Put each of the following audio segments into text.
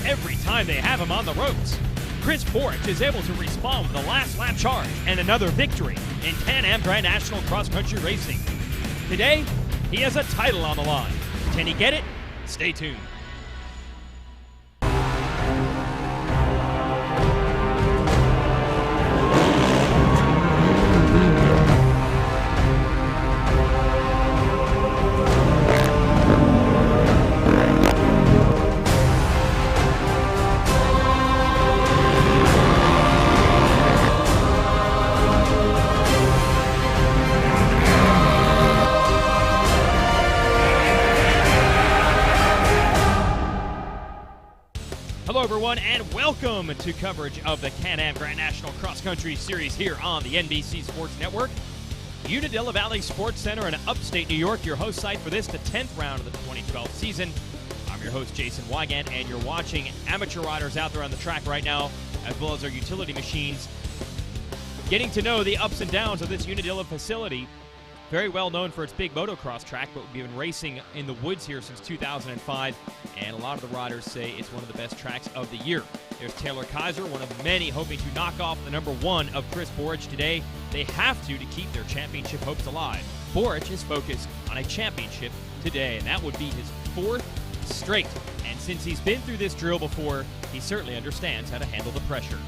every time they have him on the ropes. Chris Borich is able to respond with a last lap charge and another victory in Can-Am Grand National Cross Country Racing. Today, he has a title on the line. Can he get it? Stay tuned. Hello everyone and welcome to coverage of the Can-Am Grand National Cross Country Series here on the NBC Sports Network. Unadilla Valley Sports Center in upstate New York, your host site for this, the 10th round of the 2012 season. I'm your host Jason Wygant, and you're watching amateur riders out there on the track right now, as well as our utility machines, getting to know the ups and downs of this Unadilla facility. Very well known for its big motocross track, but we've been racing in the woods here since 2005, and a lot of the riders say it's one of the best tracks of the year. There's Taylor Kaiser, one of many hoping to knock off the number one of Chris Borich today. They have to keep their championship hopes alive. Borich is focused on a championship today, and that would be his fourth straight. And since he's been through this drill before, he certainly understands how to handle the pressure.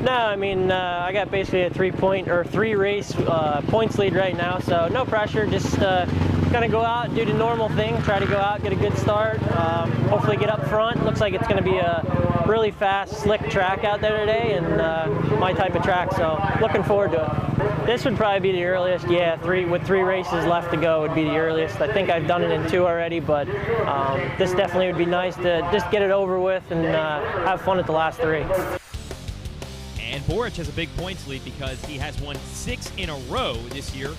No, I mean, I got basically a three race points lead right now, so no pressure. Just gonna go out, do the normal thing, try to go out, get a good start, hopefully get up front. Looks like it's gonna be a really fast, slick track out there today, and my type of track, so looking forward to it. This would probably be the earliest, yeah, with three races left to go would be the earliest. I think I've done it in 2 already, but this definitely would be nice to just get it over with and have fun at the last 3. And Borich has a big points lead because he has won 6 in a row this year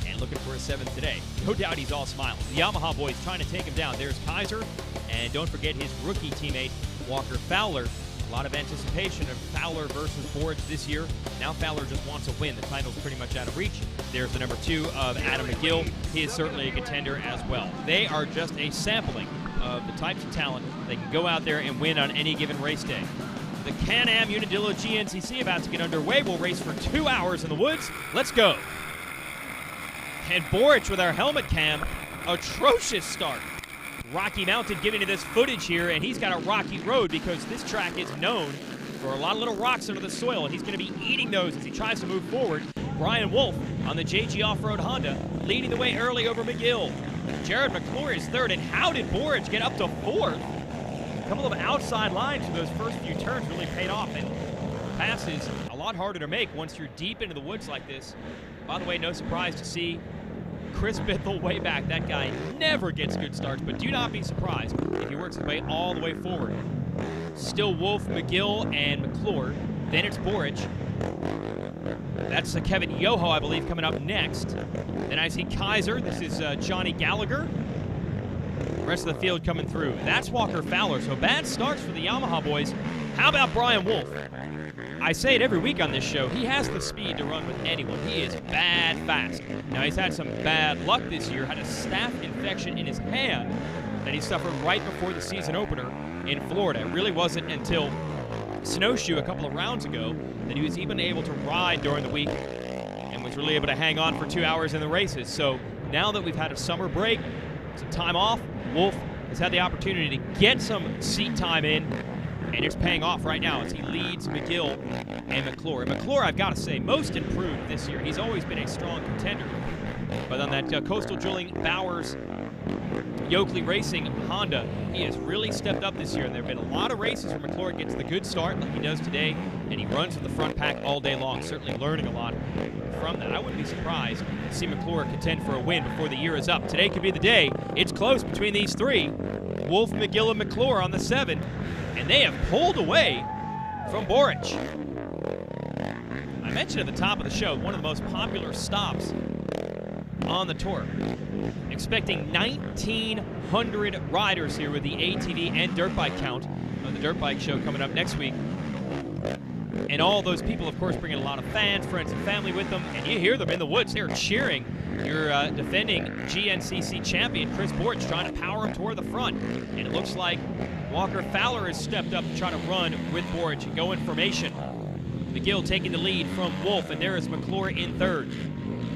and looking for a 7th today. No doubt he's all smiles. The Yamaha boys trying to take him down. There's Kaiser, and don't forget his rookie teammate, Walker Fowler. A lot of anticipation of Fowler versus Borich this year. Now Fowler just wants a win. The title's pretty much out of reach. There's the number 2 of Adam McGill. He is certainly a contender as well. They are just a sampling of the types of talent that can go out there and win on any given race day. The Can-Am Unadilla GNCC about to get underway. We'll race for 2 hours in the woods. Let's go. And Borich with our helmet cam, atrocious start. Rocky Mountain giving you this footage here, and he's got a rocky road because this track is known for a lot of little rocks under the soil, and he's going to be eating those as he tries to move forward. Brian Wolf on the JG Off-Road Honda leading the way early over McGill. Jarrod McClure is 3rd, and how did Borich get up to 4th? A couple of outside lines for those first few turns really paid off, and pass is a lot harder to make once you're deep into the woods like this. By the way, no surprise to see Chris Bithell way back. That guy never gets good starts, but do not be surprised if he works his way all the way forward. Still Wolf, McGill, and McClure. Then it's Borich. That's Kevin Yoho, I believe, coming up next. Then I see Kaiser. This is Johnny Gallagher. The rest of the field coming through. That's Walker Fowler. So bad starts for the Yamaha boys. How about Brian Wolf? I say it every week on this show. He has the speed to run with anyone. He is bad fast. Now, he's had some bad luck this year. Had a staph infection in his hand that he suffered right before the season opener in Florida. It really wasn't until Snowshoe a couple of rounds ago that he was even able to ride during the week and was really able to hang on for 2 hours in the races. So now that we've had a summer break, some time off, Wolf has had the opportunity to get some seat time in, and it's paying off right now as he leads McGill and McClure. And McClure, I've got to say, most improved this year. He's always been a strong contender. But on that Coastal Drilling Bowers Yoakley Racing Honda, he has really stepped up this year. And there have been a lot of races where McClure gets the good start like he does today, and he runs with the front pack all day long, certainly learning a lot from that. I wouldn't be surprised to see McClure contend for a win before the year is up. Today could be the day. It's close between these 3. Wolf, McGill, and McClure on the 7, and they have pulled away from Borich. I mentioned at the top of the show, one of the most popular stops on the tour. Expecting 1,900 riders here with the ATV and dirt bike count on the dirt bike show coming up next week. And all those people, of course, bringing a lot of fans, friends, and family with them. And you hear them in the woods. They're cheering your defending GNCC champion, Chris Borich, trying to power him toward the front. And it looks like Walker Fowler has stepped up to try to run with Borich and go in formation. McGill taking the lead from Wolf, and there is McClure in third.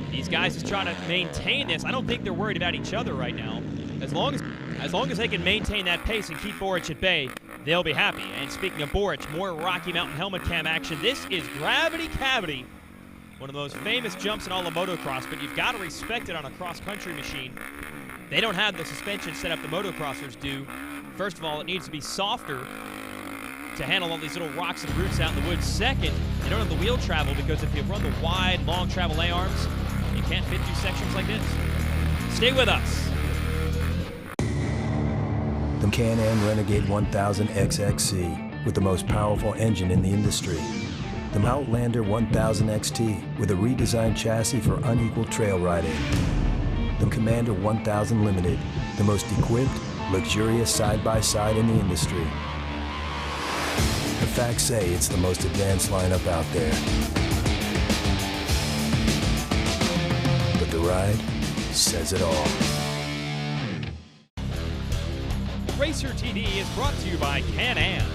These guys is trying to maintain this. I don't think they're worried about each other right now. As long as they can maintain that pace and keep Borich at bay, they'll be happy. And speaking of Borich, more Rocky Mountain helmet cam action. This is Gravity Cavity, one of the most famous jumps in all of motocross, but you've got to respect it on a cross-country machine. They don't have the suspension set up the motocrossers do. First of all, it needs to be softer to handle all these little rocks and roots out in the woods. Second, you don't have the wheel travel, because if you run the wide, long travel A-arms, you can't fit through sections like this. Stay with us. The Can-Am Renegade 1000 XXC with the most powerful engine in the industry. The Outlander 1000 XT with a redesigned chassis for unequal trail riding. The Commander 1000 Limited, the most equipped, luxurious side-by-side in the industry. The facts say it's the most advanced lineup out there. But the ride says it all. Racer TV is brought to you by Can-Am,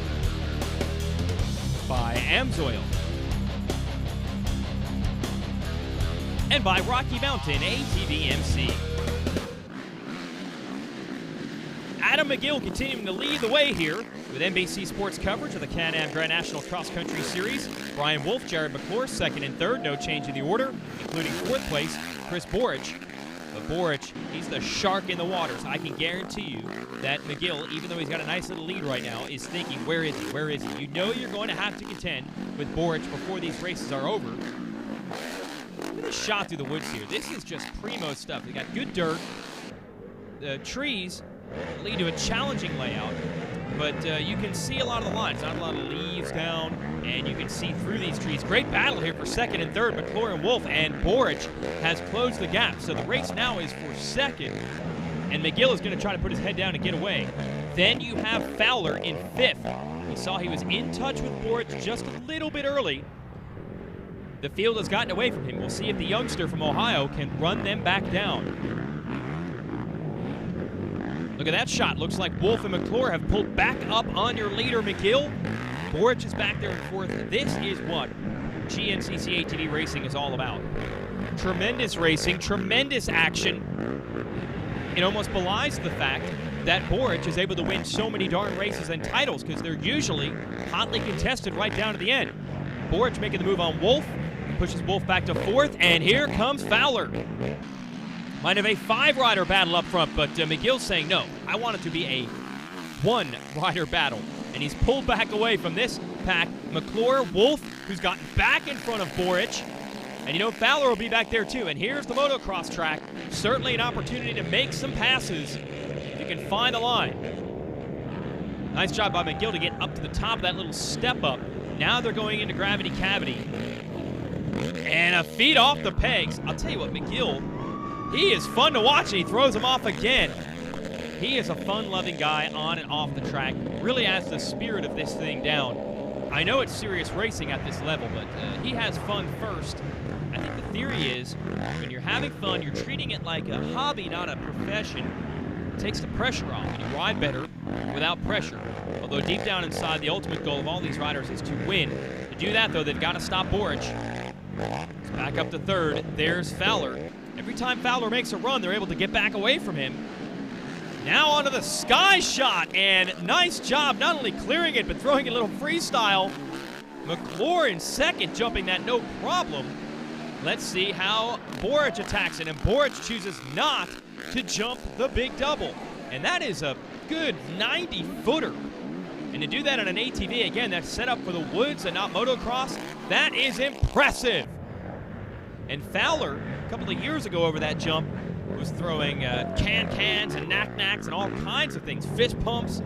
by Amsoil, and by Rocky Mountain ATV MC. Adam McGill continuing to lead the way here with NBC Sports coverage of the Can-Am Grand National Cross Country Series. Brian Wolf, Jarrod McClure, second and third, no change in the order, including fourth place, Chris Borich. But Borich, he's the shark in the water, so I can guarantee you that McGill, even though he's got a nice little lead right now, is thinking, where is he, where is he? You know you're going to have to contend with Borich before these races are over. Look at this shot through the woods here. This is just primo stuff. They got good dirt. The trees lead to a challenging layout, but you can see a lot of the lines. Not a lot of leaves down, and you can see through these trees. Great battle here for second and third, McClure and Wolf, and Borich has closed the gap. So the race now is for second, and McGill is going to try to put his head down and get away. Then you have Fowler in fifth. We saw he was in touch with Borich just a little bit early. The field has gotten away from him. We'll see if the youngster from Ohio can run them back down. Look at that shot. Looks like Wolf and McClure have pulled back up on your leader, McGill. Borich is back there in fourth. This is what GNCC ATV racing is all about. Tremendous racing, tremendous action. It almost belies the fact that Borich is able to win so many darn races and titles, because they're usually hotly contested right down to the end. Borich making the move on Wolf, pushes Wolf back to fourth, and here comes Fowler. Might have a 5-rider battle up front, but McGill's saying, no, I want it to be a 1-rider battle. And he's pulled back away from this pack. McClure, Wolf, who's gotten back in front of Borich. And you know, Fowler will be back there too. And here's the motocross track. Certainly an opportunity to make some passes if you can find the line. Nice job by McGill to get up to the top of that little step up. Now they're going into Gravity Cavity. And a feet off the pegs. I'll tell you what, McGill, he is fun to watch, and he throws him off again. He is a fun-loving guy on and off the track. Really has the spirit of this thing down. I know it's serious racing at this level, but he has fun first. I think the theory is when you're having fun, you're treating it like a hobby, not a profession. It takes the pressure off, and you ride better without pressure. Although deep down inside, the ultimate goal of all these riders is to win. To do that, though, they've got to stop Borich. It's back up to third. There's Fowler. Every time Fowler makes a run, they're able to get back away from him. Now onto the sky shot, and nice job not only clearing it, but throwing a little freestyle. McClure in second, jumping that no problem. Let's see how Borich attacks it, and Borich chooses not to jump the big double. And that is a good 90-footer. And to do that on an ATV, again, that's set up for the woods and not motocross, that is impressive. And Fowler, a couple of years ago over that jump, was throwing cans and knack-knacks and all kinds of things, fist pumps.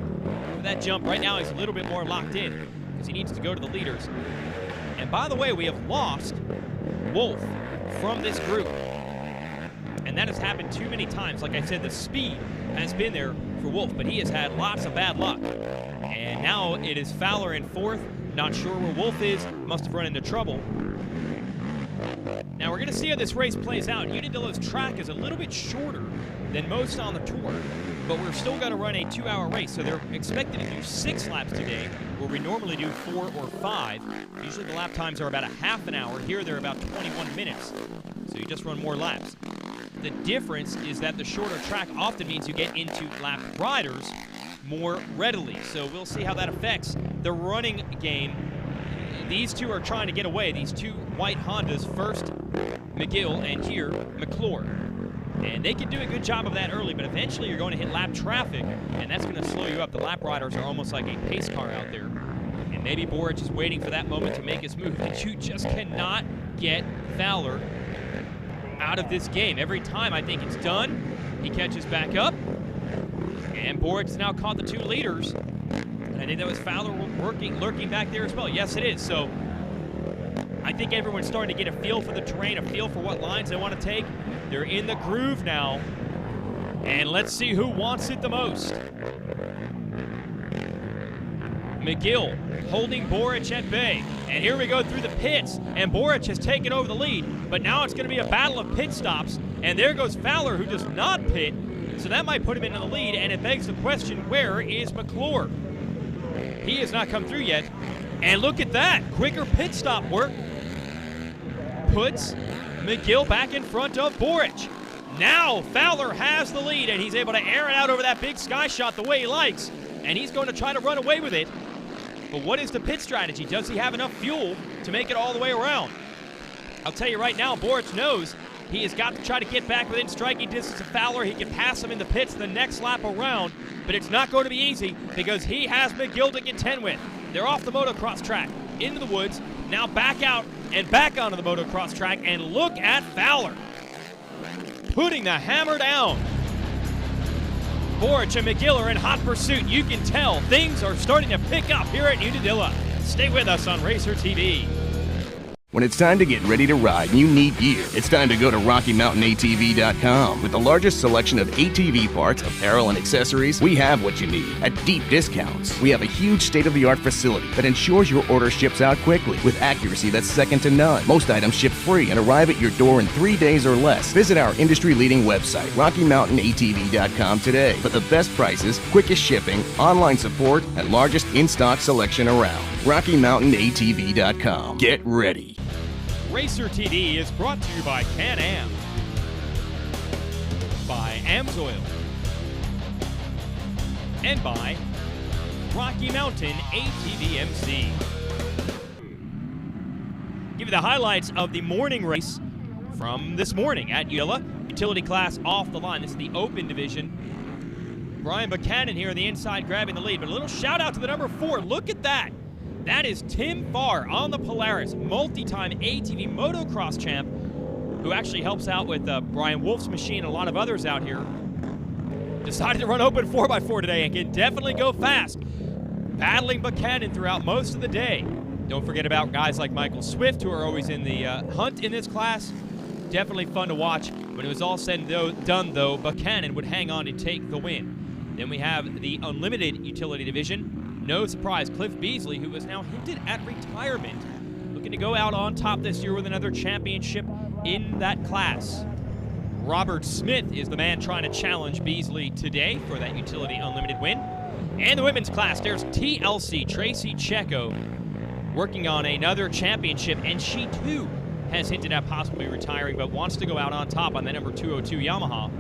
For that jump, right now he's a little bit more locked in because he needs to go to the leaders. And by the way, we have lost Wolf from this group. And that has happened too many times. Like I said, the speed has been there for Wolf, but he has had lots of bad luck. And now it is Fowler in fourth. Not sure where Wolf is. Must have run into trouble. Now we're going to see how this race plays out. Unadilla's track is a little bit shorter than most on the tour, but we're still going to run a 2-hour race. So they're expected to do 6 laps today, where we normally do 4 or 5. Usually the lap times are about a half an hour. Here they're about 21 minutes. So you just run more laps. The difference is that the shorter track often means you get into lap riders more readily. So we'll see how that affects the running game. These two are trying to get away. These two white Hondas, first McGill and here McClure. And they can do a good job of that early, but eventually you're going to hit lap traffic, and that's going to slow you up. The lap riders are almost like a pace car out there. And maybe Borich is waiting for that moment to make his move, but you just cannot get Fowler out of this game. Every time I think it's done, he catches back up. And Borich has now caught the 2 leaders. And I think that was Fowler lurking back there as well. Yes, it is. So I think everyone's starting to get a feel for the terrain, a feel for what lines they want to take. They're in the groove now. And let's see who wants it the most. McGill holding Borich at bay. And here we go through the pits. And Borich has taken over the lead. But now it's going to be a battle of pit stops. And there goes Fowler, who does not pit. So that might put him into the lead. And it begs the question, where is McClure? He has not come through yet. And look at that. Quicker pit stop work puts McGill back in front of Borich. Now Fowler has the lead, and he's able to air it out over that big sky shot the way he likes. And he's going to try to run away with it. But what is the pit strategy? Does he have enough fuel to make it all the way around? I'll tell you right now, Borich knows he has got to try to get back within striking distance of Fowler. He can pass him in the pits the next lap around, but it's not going to be easy because he has McGill to contend with. They're off the motocross track, into the woods, now back out and back onto the motocross track, and look at Fowler putting the hammer down. Borich and McGill are in hot pursuit. You can tell things are starting to pick up here at Unadilla. Stay with us on Racer TV. When it's time to get ready to ride, you need gear. It's time to go to RockyMountainATV.com. With the largest selection of ATV parts, apparel, and accessories, we have what you need at deep discounts. We have a huge state-of-the-art facility that ensures your order ships out quickly with accuracy that's second to none. Most items ship free and arrive at your door in 3 days or less. Visit our industry-leading website, RockyMountainATV.com today for the best prices, quickest shipping, online support, and largest in-stock selection around. RockyMountainATV.com. Get ready. Racer TV is brought to you by Can-Am, by Amsoil, and by Rocky Mountain ATV MC. Give you the highlights of the morning race from this morning at Unadilla. Utility class off the line. This is the open division. Brian Buchanan here on the inside grabbing the lead, but a little shout out to the number 4. Look at that. That is Tim Farr on the Polaris, multi-time ATV motocross champ, who actually helps out with Brian Wolf's machine and a lot of others out here. Decided to run open 4x4 today and can definitely go fast. Battling Buchanan throughout most of the day. Don't forget about guys like Michael Swift, who are always in the hunt in this class. Definitely fun to watch. When it was all said and done, though, Buchanan would hang on to take the win. Then we have the Unlimited Utility Division. No surprise, Cliff Beasley, who is now hinted at retirement, looking to go out on top this year with another championship in that class. Robert Smith is the man trying to challenge Beasley today for that Utility Unlimited win. And the women's class, there's TLC Tracy Checo working on another championship, and she too has hinted at possibly retiring, but wants to go out on top on the number 202 Yamaha.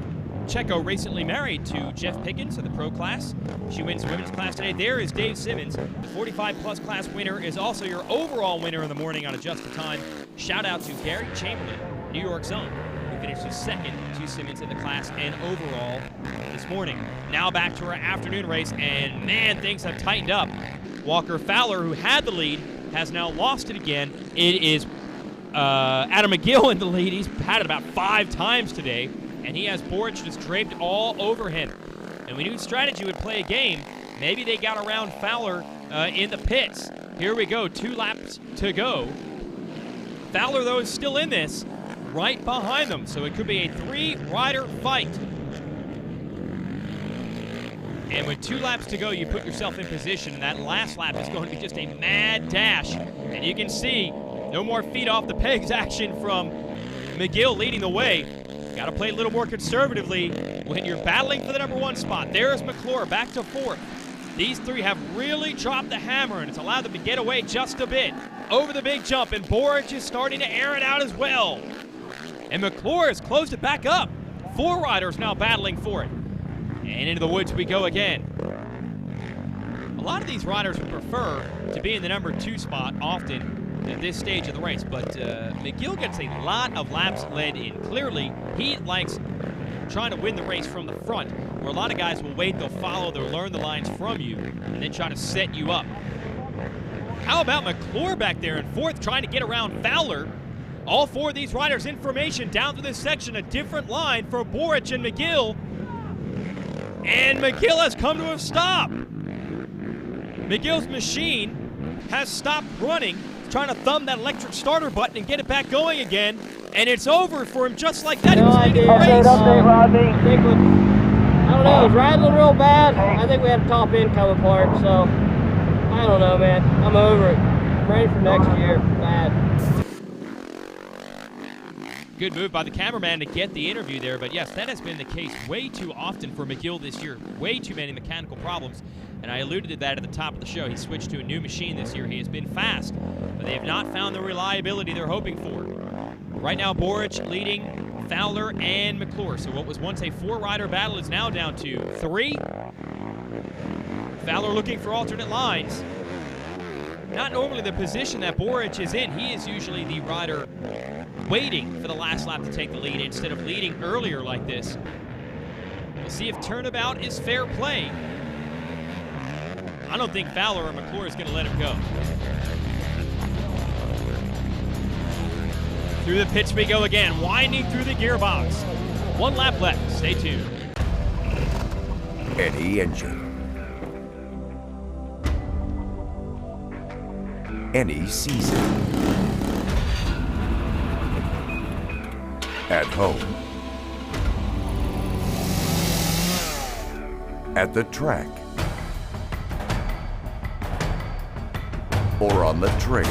Checo recently married to Jeff Pickens of the pro class. She wins the women's class today. There is Dave Simmons. The 45-plus class winner is also your overall winner in the morning on Adjust the Time. Shout out to Gary Chamberlain, New York's own, who finished his second to Simmons in the class and overall this morning. Now back to our afternoon race, and man, things have tightened up. Walker Fowler, who had the lead, has now lost it again. It is Adam McGill in the lead. He's had it about 5 times today. And he has Borich just draped all over him. And we knew strategy would play a game. Maybe they got around Fowler in the pits. Here we go, 2 laps to go. Fowler, though, is still in this, right behind them. So it could be a 3-rider fight. And with 2 laps to go, you put yourself in position, and that last lap is going to be just a mad dash. And you can see no more feet off the pegs action from McGill leading the way. Got to play a little more conservatively when you're battling for the #1 spot. There's McClure back to 4th. These 3 have really dropped the hammer, and it's allowed them to get away just a bit over the big jump, and Borich is starting to air it out as well. And McClure has closed it back up. 4 riders now battling for it. And into the woods we go again. A lot of these riders would prefer to be in the #2 spot often at this stage of the race, but McGill gets a lot of laps led in. Clearly, he likes trying to win the race from the front, where a lot of guys will wait, they'll follow, they'll learn the lines from you, and then try to set you up. How about McClure back there in 4th, trying to get around Fowler? All 4 of these riders in formation down through this section, a different line for Borich and McGill. And McGill has come to a stop. McGill's machine has stopped running, trying to thumb that electric starter button and get it back going again. And it's over for him just like that. No idea. I think I don't know, it was rattling real bad. I think we had a top end come apart, so I don't know, man. I'm over it. I'm ready for next year. Bad. Good move by the cameraman to get the interview there, but yes, that has been the case way too often for McGill this year. Way too many mechanical problems, and I alluded to that at the top of the show. He switched to a new machine this year. He has been fast, but they have not found the reliability they're hoping for. Right now, Borich leading Fowler and McClure, so what was once a 4-rider battle is now down to 3. Fowler looking for alternate lines. Not normally the position that Borich is in. He is usually the rider waiting for the last lap to take the lead instead of leading earlier like this. We'll see if turnabout is fair play. I don't think Fowler or McClure is going to let him go. Through the pits we go again, winding through the gearbox. 1 lap left. Stay tuned. Any engine. Any season. At home. At the track. Or on the trail.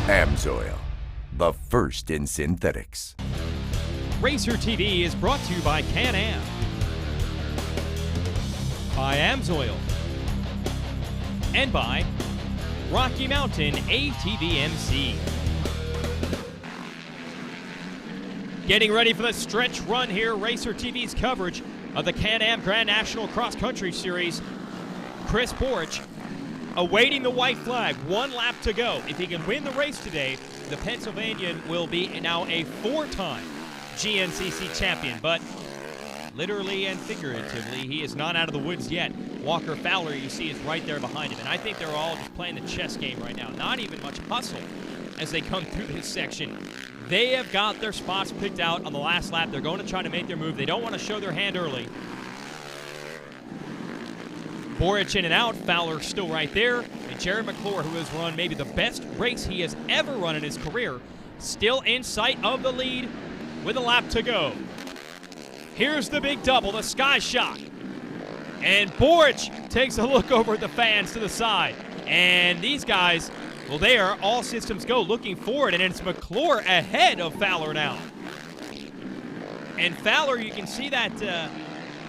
Amsoil, the first in synthetics. Racer TV is brought to you by Can-Am, by Amsoil, and by Rocky Mountain ATV MC. Getting ready for the stretch run here, Racer TV's coverage of the Can-Am Grand National Cross Country Series. Chris Borich awaiting the white flag, 1 lap to go. If he can win the race today, the Pennsylvanian will be now a 4-time GNCC champion, but literally and figuratively, he is not out of the woods yet. Walker Fowler, you see, is right there behind him, and I think they're all just playing the chess game right now. Not even much hustle as they come through this section. They have got their spots picked out on the last lap. They're going to try to make their move. They don't want to show their hand early. Borich in and out, Fowler still right there, and Jarrod McClure, who has run maybe the best race he has ever run in his career, still in sight of the lead with a lap to go. Here's the big double, the Sky Shock. And Borich takes a look over at the fans to the side. And these guys, well, they are all systems go looking forward, and it's McClure ahead of Fowler now. And Fowler, you can see that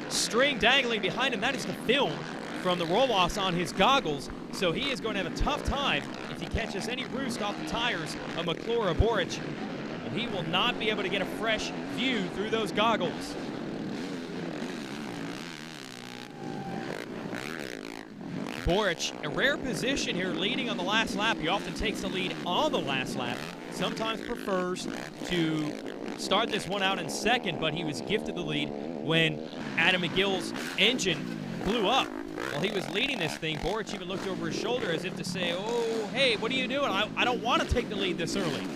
string dangling behind him. That is the film from the roll-offs on his goggles, so he is going to have a tough time if he catches any roost off the tires of McClure or Borich. And he will not be able to get a fresh view through those goggles. Borich, a rare position here, leading on the last lap. He often takes the lead on the last lap. Sometimes prefers to start this one out in second, but he was gifted the lead when Adam McGill's engine blew up. While he was leading this thing, Borich even looked over his shoulder as if to say, oh, hey, what are you doing? I don't want to take the lead this early.